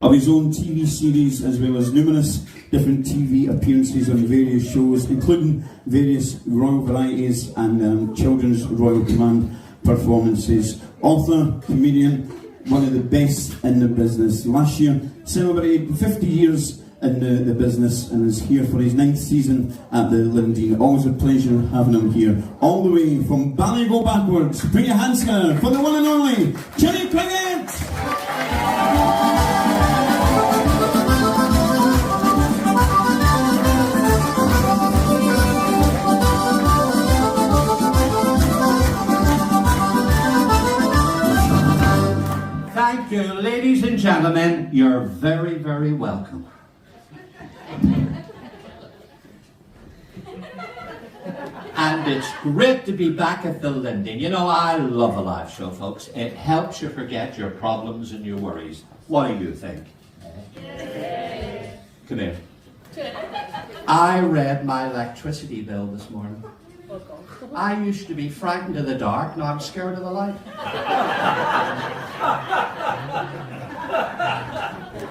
of his own TV series, as well as numerous different TV appearances on various shows, including various royal varieties and children's Royal Command performances. Author, comedian, one of the best in the business. Last year celebrated 50 years in the business and is here for his 9th season at the Lindeen. Always a pleasure having him here. All the way from Ballygo backwards, put your hands together for the one and only Kenny Cricket! Thank you, ladies and gentlemen. You're very, very welcome. And it's great to be back at the Lindeen. You know, I love a live show, folks. It helps you forget your problems and your worries. What do you think? Yeah. Come here. I read my electricity bill this morning. I used to be frightened of the dark, now I'm scared of the light.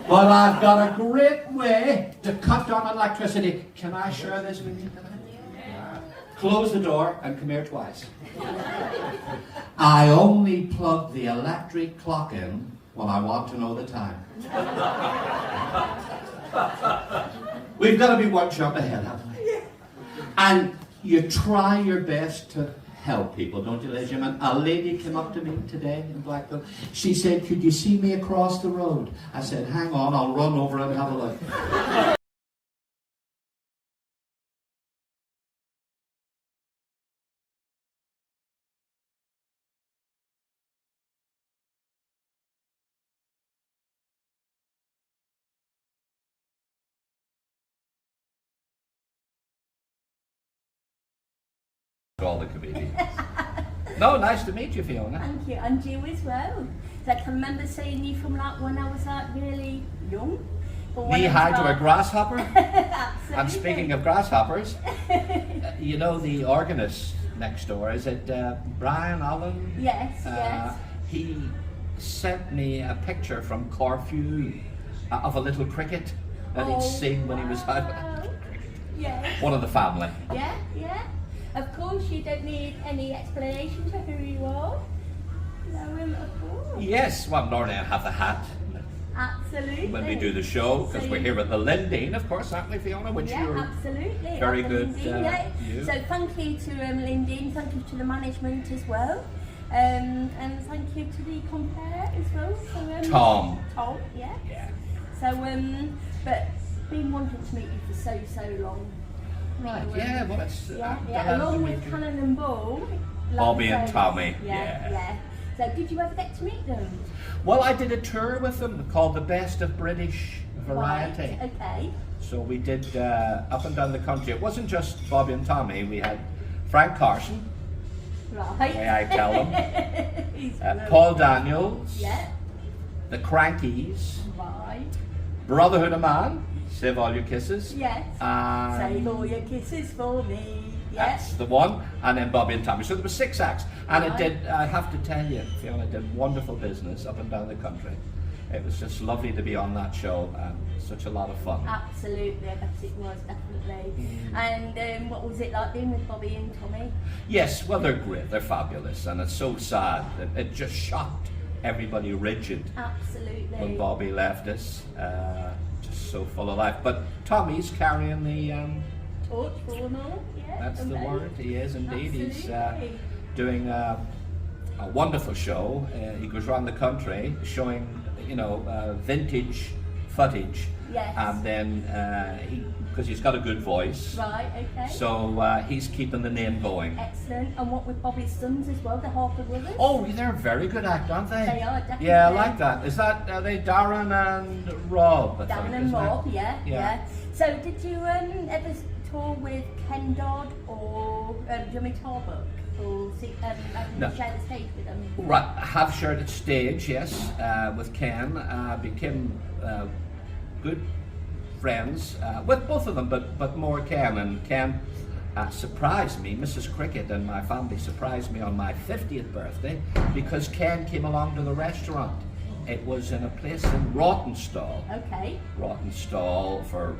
But I've got a great way to cut down on electricity. Can I share this with you tonight? Close the door and come here twice. I only plug the electric clock in when I want to know the time. We've got to be one jump ahead, haven't we? And you try your best to help people, don't you, ladies and gentlemen? A lady came up to me today in Blackpool. She said, "Could you see me across the road?" I said, "Hang on, I'll run over and have a look." All the comedians. No, nice to meet you, Fiona. Thank you, and you as well. So I can remember seeing you from like when I was like really young. Knee-high to a grasshopper. Absolutely. And speaking of grasshoppers, you know the organist next door, is it Brian Allen? Yes, yes. He sent me a picture from Corfu of a little cricket that he'd seen when he was out. Yes. One of the family. Yeah, yeah. Of course, you don't need any explanation to who you are. No, of course. Yes, well, normally I have the hat. Absolutely. When we do the show, because we're here at the Lindeen, of course, aren't we, Fiona? Which yeah, you're absolutely. very good. You. So thank you to Lindeen, thank you to the management as well, and thank you to the compare as well. So, Tom, yeah. Yeah. So but been wanting to meet you for so long. Right, yeah, well, it's... along with Cannon and Ball. Bobby and Tommy, yeah. So did you ever get to meet them? Well, I did a tour with them called The Best of British Variety. Right, okay. So we did up and down the country. It wasn't just Bobby and Tommy, we had Frank Carson, Right. may I tell them, He's Paul Daniels, Yeah. The Crankies, Right. Brotherhood of Man, Save All Your Kisses. Yes. Save all your kisses for me. Yes. That's the one. And then Bobby and Tommy. So there were 6 acts. And Right. it did, I have to tell you, Fiona, it did wonderful business up and down the country. It was just lovely to be on that show and such a lot of fun. Absolutely, I bet it was, definitely. And what was it like being with Bobby and Tommy? Yes, well, they're great. They're fabulous. And it's so sad that it just shocked everybody rigid Absolutely. when Bobby left us. Just so full of life. But Tommy's carrying the... Torch for them all, yeah. That's the word. He is indeed. He's Absolutely. doing a wonderful show. He goes around the country showing, vintage footage. Yes. And then because he's got a good voice. Right, okay. So he's keeping the name going. Excellent. And what with Bobby's sons as well, the Harper brothers? Oh, they're a very good act, aren't they? They are, definitely. Yeah, I like that. Are they Darren and Rob? I Darren think, and isn't it? Rob, yeah. Yeah. So did you ever tour with Ken Dodd or Jimmy Tarbuck? Or No. share the stage with them? Right, I have shared a stage, yes, with Ken. Became good friends with both of them, but more Ken. And Ken surprised me, Mrs. Cricket and my family surprised me on my 50th birthday because Ken came along to the restaurant It was in a place in Rawtenstall. Okay. Rawtenstall for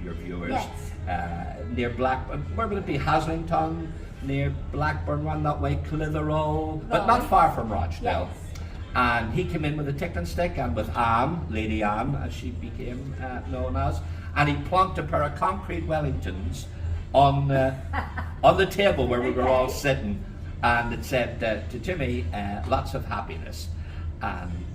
your viewers. Yes. Near Blackburn. Where would it be? Haslington, near Blackburn, run that way, Clitheroe, but not far from Rochdale. Yes. And he came in with a tick and stick and with Anne, Lady Anne, as she became known as, and he plonked a pair of concrete Wellingtons on the table where we were all sitting, and it said to Jimmy, lots of happiness. And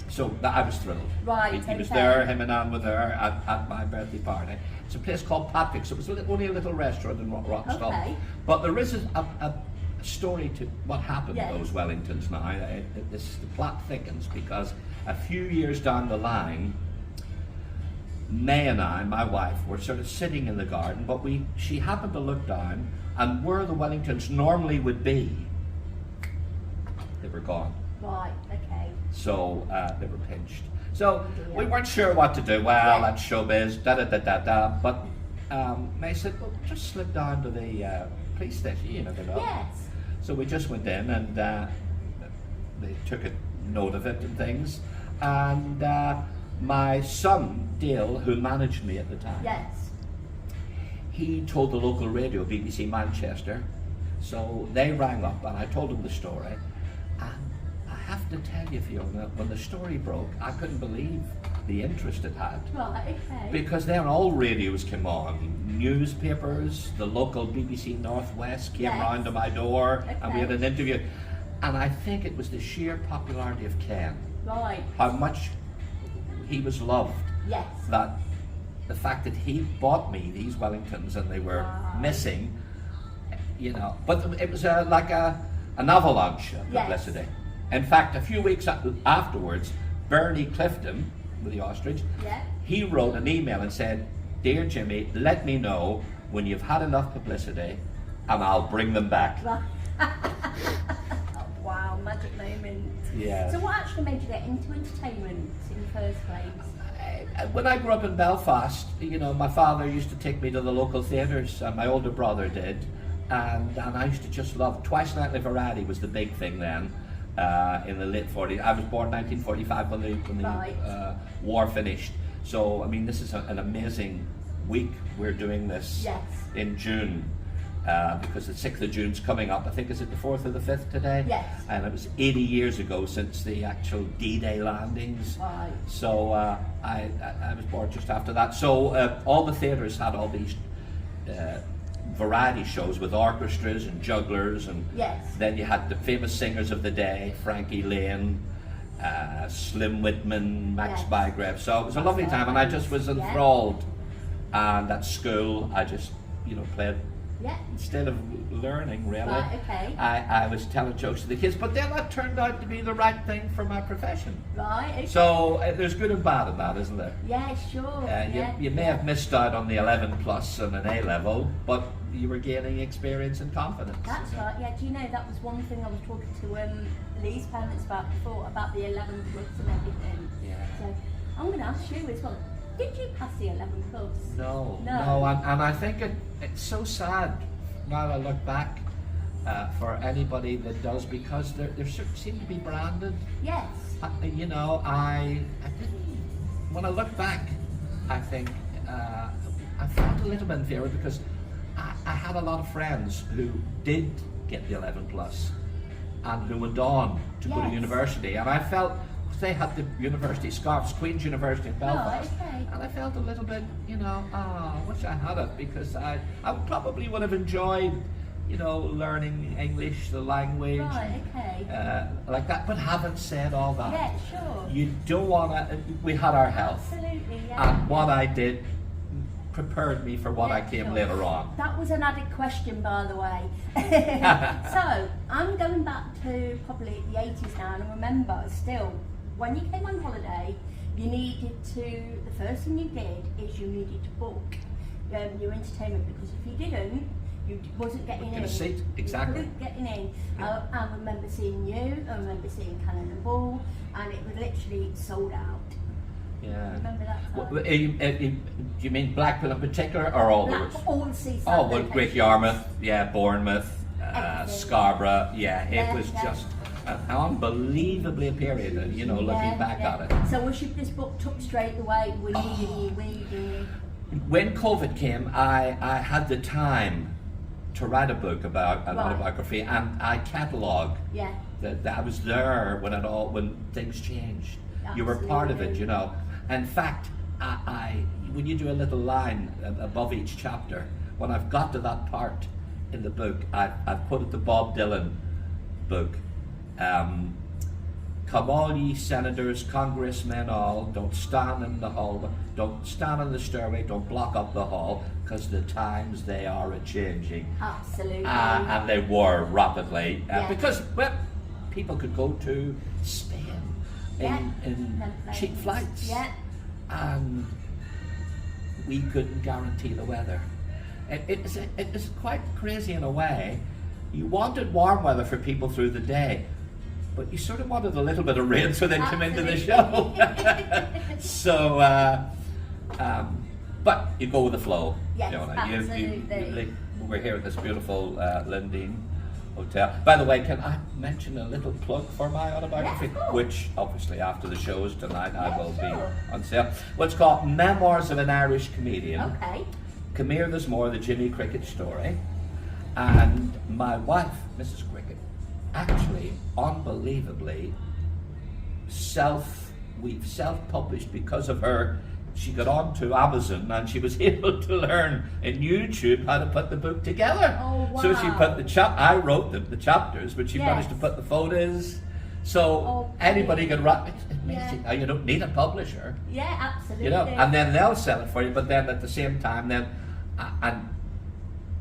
so I was thrilled. Right, He was there, him and Anne were there at my birthday party. It's a place called Patrick's. It was only a little restaurant in Rockstall. Okay. But there is a story to what happened to those Wellingtons now. The plot thickens because a few years down the line, May and I, my wife, were sort of sitting in the garden, but she happened to look down, and where the Wellingtons normally would be, they were gone. Right, okay. So they were pinched. So we weren't sure what to do. Well, that's showbiz, da-da-da-da-da. But May said, well, just slip down to the police station, you never know. Yes. So we just went in and they took a note of it and things. And my son, Dale, who managed me at the time, he told the local radio, BBC Manchester. So they rang up and I told them the story. And I have to tell you, Fiona, when the story broke, I couldn't believe the interest it had. Right, okay. Because then all radios came on, newspapers, the local BBC Northwest came round to my door, and we had an interview. And I think it was the sheer popularity of Ken. Right. How much he was loved. Yes. That the fact that he bought me these Wellingtons and they were missing, you know. But it was like an avalanche of publicity. In fact, a few weeks afterwards, Bernie Clifton, with the ostrich, he wrote an email and said, "Dear Jimmy, let me know when you've had enough publicity and I'll bring them back." Wow, magic moment. Yeah. So what actually made you get into entertainment in the first place? When I grew up in Belfast, you know, my father used to take me to the local theatres, and my older brother did, and I used to just love, twice nightly variety was the big thing then. In the late 40s. I was born 1945 when the war finished. So, I mean, this is an amazing week. We're doing this in June because the 6th of June's coming up. I think, is it the 4th or the 5th today? Yes. And it was 80 years ago since the actual D-Day landings. Right. So I was born just after that. So all the theatres had all these variety shows with orchestras and jugglers, and then you had the famous singers of the day, Frankie Lane, Slim Whitman, Max Bygrave. So it was a lovely time, and I just was enthralled. And at school, I just, you know, played. Instead of learning, really, I was telling jokes to the kids. But then that turned out to be the right thing for my profession. Right. Okay. So there's good and bad in that, isn't there? Yeah, sure. You may have missed out on the 11 plus and an A level, but you were gaining experience and confidence. That's right. Yeah. Do you know that was one thing I was talking to Lee's parents about before, about the 11 plus and everything. Yeah. So I'm going to ask you as well. Did you pass the 11 plus? No, and I think it's so sad now I look back for anybody that does, because they seem to be branded. Yes. You know, I didn't. When I look back, I think I felt a little bit inferior because I had a lot of friends who did get the 11 plus and who went on to go to university, and I felt they had the university scarves, Queen's University in Belfast, and I felt a little bit, you know, I wish I had it, because I probably would have enjoyed, you know, learning English, the language, like that. But having said all that, you don't want to. We had our health, and what I did prepared me for what I came later on. That was an added question, by the way. So I'm going back to probably the 80s now, and I remember still, when you came on holiday, you needed to, the first thing you did is you needed to book your entertainment, because if you didn't, you wasn't getting in. A seat, exactly. You weren't getting in. I remember seeing you, I remember seeing Cannon and Ball, and it was literally sold out. Yeah. Remember that time? Do you mean Blackpool in particular, or all those? All the seaside. Oh, well, Great Yarmouth, Bournemouth, Scarborough, it was just. an unbelievably a period, looking back at it. So was this book took straight away, reading? When COVID came, I had the time to write a book about an autobiography, and I catalogued that I was there when things changed. Absolutely. You were part of it, In fact, when you do a little line above each chapter, when I've got to that part in the book, I've put it the Bob Dylan book. Come all ye senators, congressmen all, don't stand in the hall, don't stand in the stairway, don't block up the hall, because the times they are a-changing. Absolutely. And they were rapidly, because people could go to Spain in cheap flights, and we couldn't guarantee the weather. It was quite crazy in a way. You wanted warm weather for people through the day, but you sort of wanted a little bit of rain so they'd come into the show. So, but you go with the flow. Yes, absolutely. We're here at this beautiful Lindeen Hotel. By the way, can I mention a little plug for my autobiography, which obviously after the shows tonight I will be on sale. Well, it's called Memoirs of an Irish Comedian. Okay. Come Here, There's More, the Jimmy Cricket story. And my wife, Mrs. Cricket, actually, unbelievably, we've self-published because of her. She got onto Amazon and she was able to learn in YouTube how to put the book together. Oh, wow. So she put I wrote the chapters, but she managed to put the photos. So anybody can write. It's amazing. You don't need a publisher. Yeah, absolutely. And then they'll sell it for you. But then at the same time, and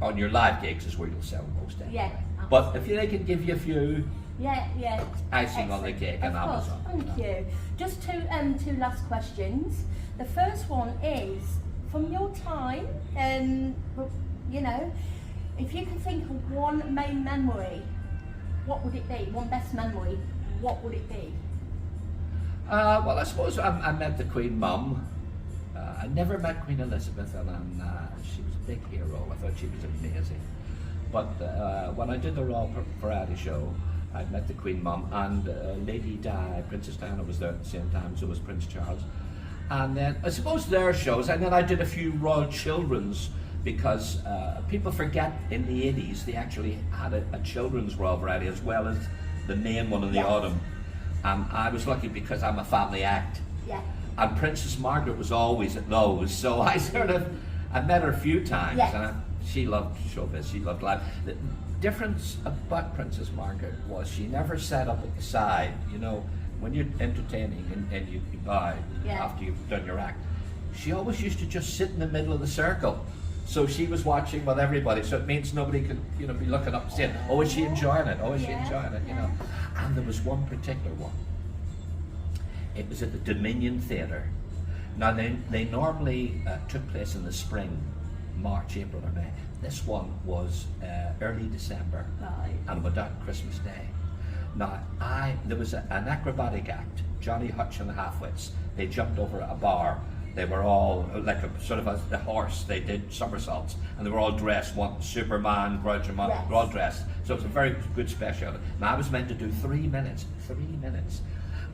on your live gigs is where you'll sell most anyway. Yeah. But if they can give you a few icing on the cake on Of course. Amazon. Thank you. Just two last questions. The first one is, from your time, if you could think of one main memory, what would it be? One best memory, what would it be? Well, I suppose I met the Queen Mum. I never met Queen Elizabeth, and she was a big hero. I thought she was amazing. But when I did the Royal Variety Show, I met the Queen Mum, and Lady Di, Princess Diana was there at the same time, so was Prince Charles. And then I suppose their shows, and then I did a few Royal Children's, because people forget in the 80s they actually had a children's Royal Variety as well as the main one in the autumn. And I was lucky because I'm a family act. Yeah. And Princess Margaret was always at those, so I met her a few times, and she loved showbiz, she loved life. The difference about Princess Margaret was she never sat up at the side, when you're entertaining and you bow after you've done your act. She always used to just sit in the middle of the circle. So she was watching with everybody, so it means nobody could, be looking up and saying, "Oh, is she enjoying it? Oh, is she enjoying it?" And there was one particular one. It was at the Dominion Theatre. Now they normally took place in the spring, March, April, or May. This one was early December, and went out Christmas Day. Now there was an acrobatic act. Johnny Hutch and the Halfwits. They jumped over a bar. They were all like a horse. They did somersaults, and they were all dressed. One Superman, Groucho Marx, they were all dressed. So it's a very good special. Now I was meant to do 3 minutes,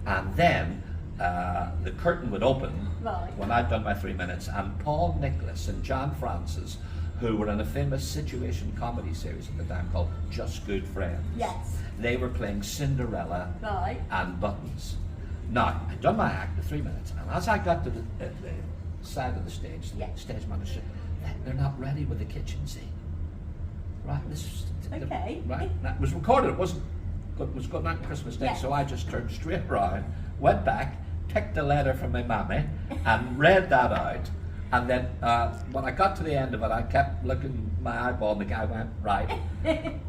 and then the curtain would open when I'd done my 3 minutes, and Paul Nicholas and John Francis, who were in a famous situation comedy series at the time called Just Good Friends. Yes. They were playing Cinderella and Buttons. Now, I'd done my act, the 3 minutes, and as I got to the side of the stage manager said, "They're not ready with the kitchen scene." Right? Right? That was recorded, it was going on Christmas Day, so I just turned straight around, went back, picked a letter from my mammy, and read that out. And then when I got to the end of it, I kept looking my eyeball, and the guy went, "Right."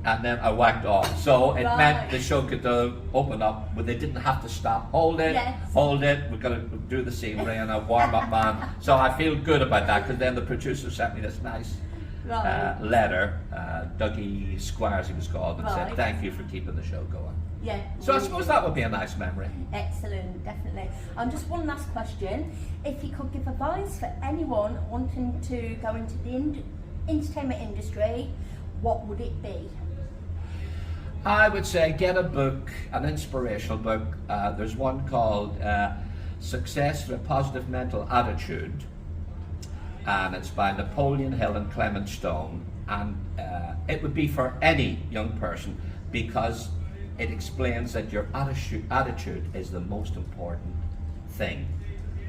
And then I whacked off. So it meant the show could open up, but they didn't have to stop. Hold it, we're going to do the scenery and a warm-up man. So I feel good about that, because then the producer sent me this nice letter, Dougie Squires he was called, and said, "Thank you for keeping the show going." Yeah. So I suppose that would be a nice memory. Excellent, definitely. Just one last question. If you could give advice for anyone wanting to go into the entertainment industry, what would it be? I would say get a book, an inspirational book. There's one called Success with a Positive Mental Attitude, and it's by Napoleon Hill and Clement Stone, and it would be for any young person because it explains that your attitude is the most important thing.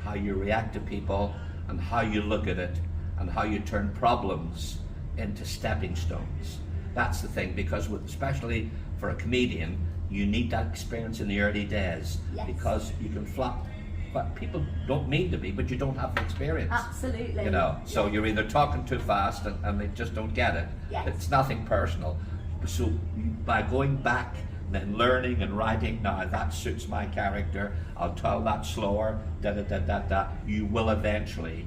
How you react to people and how you look at it and how you turn problems into stepping stones. That's the thing, because especially for a comedian, you need that experience in the early days. Yes. Because you can flop, but people don't mean to be, but you don't have the experience. Absolutely. You know, so Yeah. you're either talking too fast and they just don't get it. Yes. It's nothing personal. So by going back and then learning and writing, now that suits my character, I'll tell that slower, you will eventually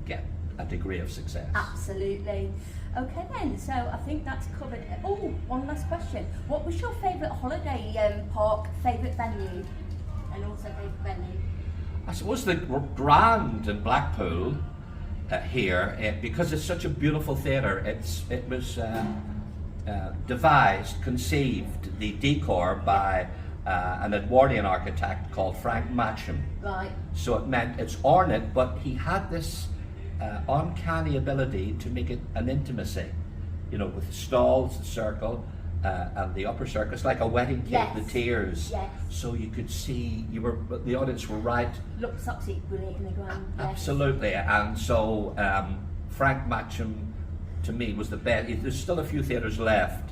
get a degree of success. Absolutely. Okay then, so I think that's covered. Oh, one last question. What was your favourite holiday park, favourite venue, and also favourite venue? I suppose the Grand in Blackpool here, because it's such a beautiful theatre, it was devised, conceived, the decor by an Edwardian architect called Frank Matcham. Right. So it meant it's ornate, but he had this uncanny ability to make it an intimacy, you know, with the stalls, the circle, and the upper circle. It's like a wedding cake, Yes. the tiers. Yes. So you could see, the audience were right. Looks absolutely brilliant in the ground. Yes. Absolutely, and so Frank Matcham, to me, was the best. There's still a few theatres left,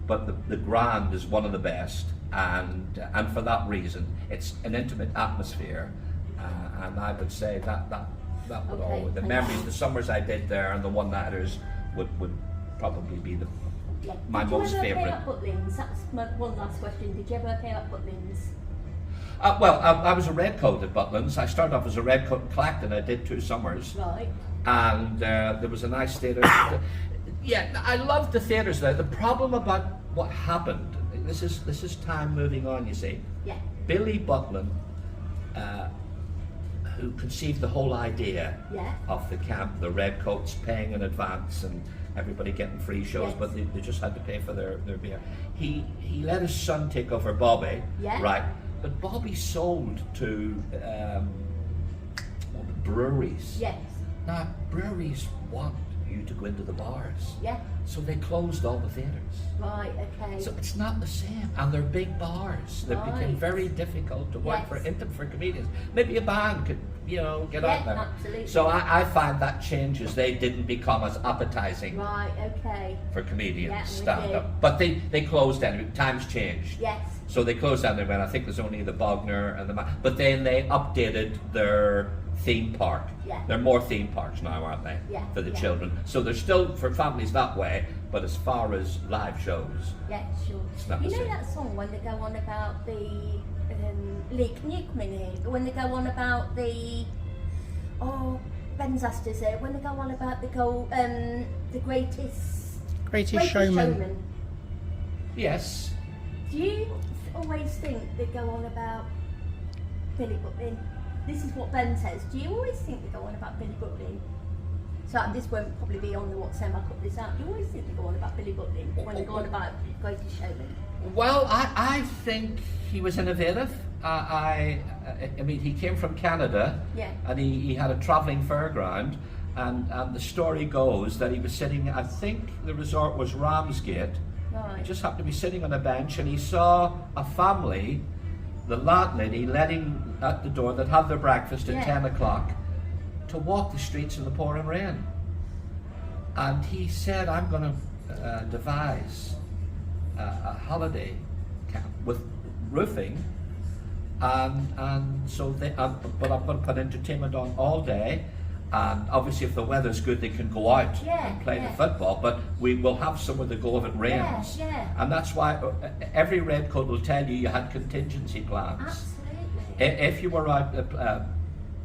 but the Grand is one of the best, and for that reason, it's an intimate atmosphere, and I would say that would Okay, always, the thank memories, you. the summers I did there, and the one-nighters would probably be Yeah. my most Did you ever favourite. play at Butlins? That's my one last question. Did you ever play at Butlins? Well, I was a redcoat at Butlins. I started off as a redcoat in Clacton. I did 2 summers. Right. And there was a nice theatre. Yeah, I loved the theatres there. The problem about what happened, this is time moving on, you see. Yeah. Billy Butlin, who conceived the whole idea Yeah. of the camp, the redcoats paying in advance and everybody getting free shows, Yes. but they just had to pay for their beer. He let his son take over Bobby, Yeah. right? But Bobby sold to breweries. Yes. Now, breweries want you to go into the bars. Yeah. So they closed all the theatres. Right. Okay. So it's not the same. And they're big bars. They became Right. very difficult to work Yes. for comedians. Maybe a band could, get out Yeah, there. absolutely. So I find that changes. They didn't become as appetizing Right. Okay. for comedians, Yeah, I'm with stand you. up. But they closed down. Times changed. Yes. So they closed down there when I think there's only the Bogner and but then they updated their theme park. Yeah. There are more theme parks now, aren't they? Yeah, For the yeah. children. So there's still for families that way, but as far as live shows, Yeah. Sure. It's not You the know same. that song when they go on about the Lee? Can you come in here? When they go on about the Ben's asked us it. When they go on about the greatest showman. yes. Do you always think they go on about Billy Butlin? This is what Ben says. Do you always think they go on about Billy Butlin? So this won't probably be on the WhatsApp. I'll cut this out. Do you always think they go on about Billy Butlin when they go on about Greatest Showman? Well, I think he was innovative. I mean, he came from Canada, Yeah. and he had a travelling fairground, and the story goes that he was sitting, I think the resort was Ramsgate, Right. he just happened to be sitting on a bench, and he saw a family, the landlady letting at the door that had their breakfast at Yeah. 10 o'clock, to walk the streets in the pouring rain. And he said, I'm going to devise a holiday camp with roofing, and so they, but I'm going to put entertainment on all day, and obviously if the weather's good they can go out Yeah, and play yeah. the football, but we will have somewhere to go if it rains. Yeah. And that's why every redcoat will tell you had contingency plans. Absolutely. If you were out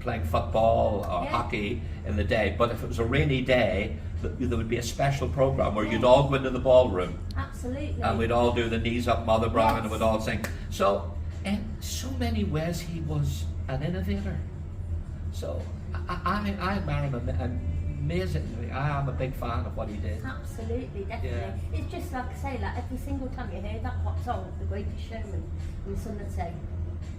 playing football or Yeah. hockey in the day, but if it was a rainy day, there would be a special program where you'd all go into the ballroom Absolutely. and we'd all do the knees up Mother Brown and Yes. we'd all sing. So in so many ways he was an innovator. So I admire him amazing. I am a big fan of what he did. Absolutely, definitely. Yeah. It's just like I say, like every single time you hear that pop song, The Greatest Showman, and someone say,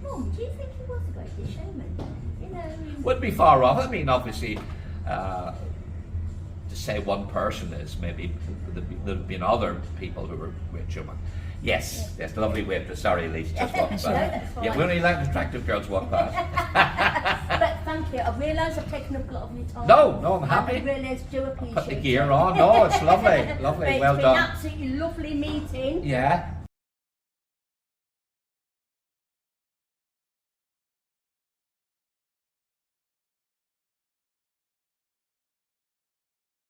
Mum, do you think he was the greatest showman? You know, Wouldn't be far off. I mean, obviously, to say one person is maybe there've been other people who were great showmen. Yes, lovely way to. Sorry, Elise, just walked past. No, that's fine. Yeah, we only let attractive girls walk past. But thank you. I realise I've taken up a lot of your time. No, I'm happy. I realise do appreciate Put the gear on. No, it's lovely, lovely. But well it's done. been absolutely lovely meeting. Yeah.